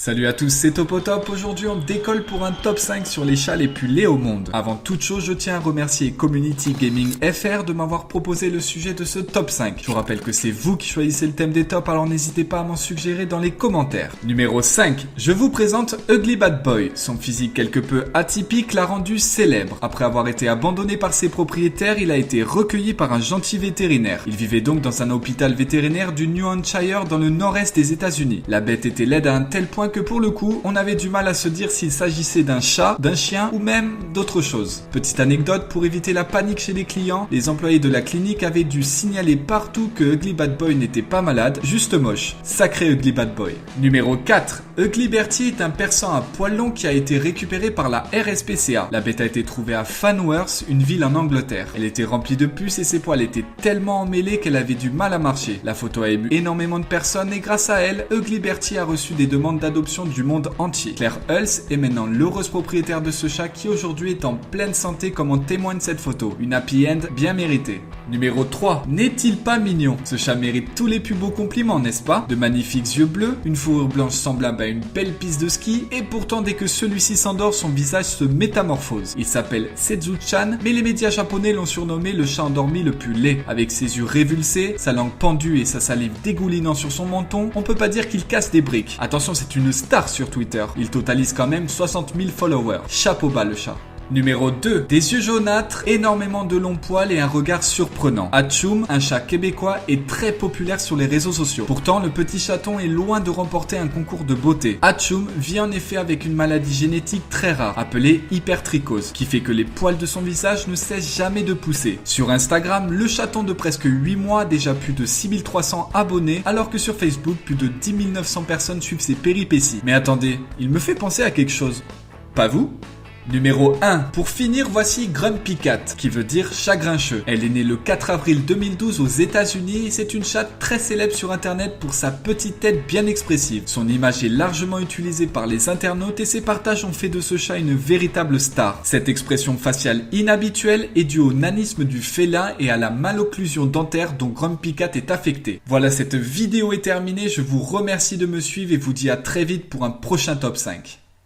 Salut à tous, c'est Topotop. Aujourd'hui, on décolle pour un top 5 sur les chats les plus laids au monde. Avant toute chose, je tiens à remercier Community Gaming FR de m'avoir proposé le sujet de ce top 5. Je vous rappelle que c'est vous qui choisissez le thème des tops, alors n'hésitez pas à m'en suggérer dans les commentaires. Numéro 5, je vous présente Ugly Bad Boy. Son physique quelque peu atypique l'a rendu célèbre. Après avoir été abandonné par ses propriétaires, il a été recueilli par un gentil vétérinaire. Il vivait donc dans un hôpital vétérinaire du New Hampshire dans le nord-est des États-Unis. La bête était laide à un tel point que pour le coup, on avait du mal à se dire s'il s'agissait d'un chat, d'un chien ou même d'autre chose. Petite anecdote, pour éviter la panique chez les clients, les employés de la clinique avaient dû signaler partout que Ugly Bad Boy n'était pas malade, juste moche. Sacré Ugly Bad Boy. Numéro 4. Ugly Bertie est un persan à poil long qui a été récupéré par la RSPCA. La bête a été trouvée à Fanworth, une ville en Angleterre. Elle était remplie de puces et ses poils étaient tellement emmêlés qu'elle avait du mal à marcher. La photo a ému énormément de personnes et grâce à elle, Ugly Bertie a reçu des demandes d'adoption du monde entier. Claire Hulse est maintenant l'heureuse propriétaire de ce chat qui aujourd'hui est en pleine santé comme en témoigne cette photo. Une happy end bien méritée. Numéro 3. N'est-il pas mignon? Ce chat mérite tous les plus beaux compliments, n'est-ce pas? De magnifiques yeux bleus, une fourrure blanche semblable à une belle piste de ski et pourtant dès que celui-ci s'endort, son visage se métamorphose. Il s'appelle Setsu-chan, mais les médias japonais l'ont surnommé le chat endormi le plus laid. Avec ses yeux révulsés, sa langue pendue et sa salive dégoulinant sur son menton, on peut pas dire qu'il casse des briques. Attention, c'est une star sur Twitter. Il totalise quand même 60 000 followers. Chapeau bas le chat. Numéro 2. Des yeux jaunâtres, énormément de longs poils et un regard surprenant. Hachoum, un chat québécois, est très populaire sur les réseaux sociaux. Pourtant, le petit chaton est loin de remporter un concours de beauté. Hachoum vit en effet avec une maladie génétique très rare, appelée hypertrichose, qui fait que les poils de son visage ne cessent jamais de pousser. Sur Instagram, le chaton de presque 8 mois a déjà plus de 6300 abonnés, alors que sur Facebook, plus de 10 900 personnes suivent ses péripéties. Mais attendez, il me fait penser à quelque chose. Pas vous ? Numéro 1. Pour finir, voici Grumpy Cat, qui veut dire chat grincheux. Elle est née le 4 avril 2012 aux États-Unis et c'est une chatte très célèbre sur internet pour sa petite tête bien expressive. Son image est largement utilisée par les internautes et ses partages ont fait de ce chat une véritable star. Cette expression faciale inhabituelle est due au nanisme du félin et à la malocclusion dentaire dont Grumpy Cat est affectée. Voilà, cette vidéo est terminée, je vous remercie de me suivre et vous dis à très vite pour un prochain top 5.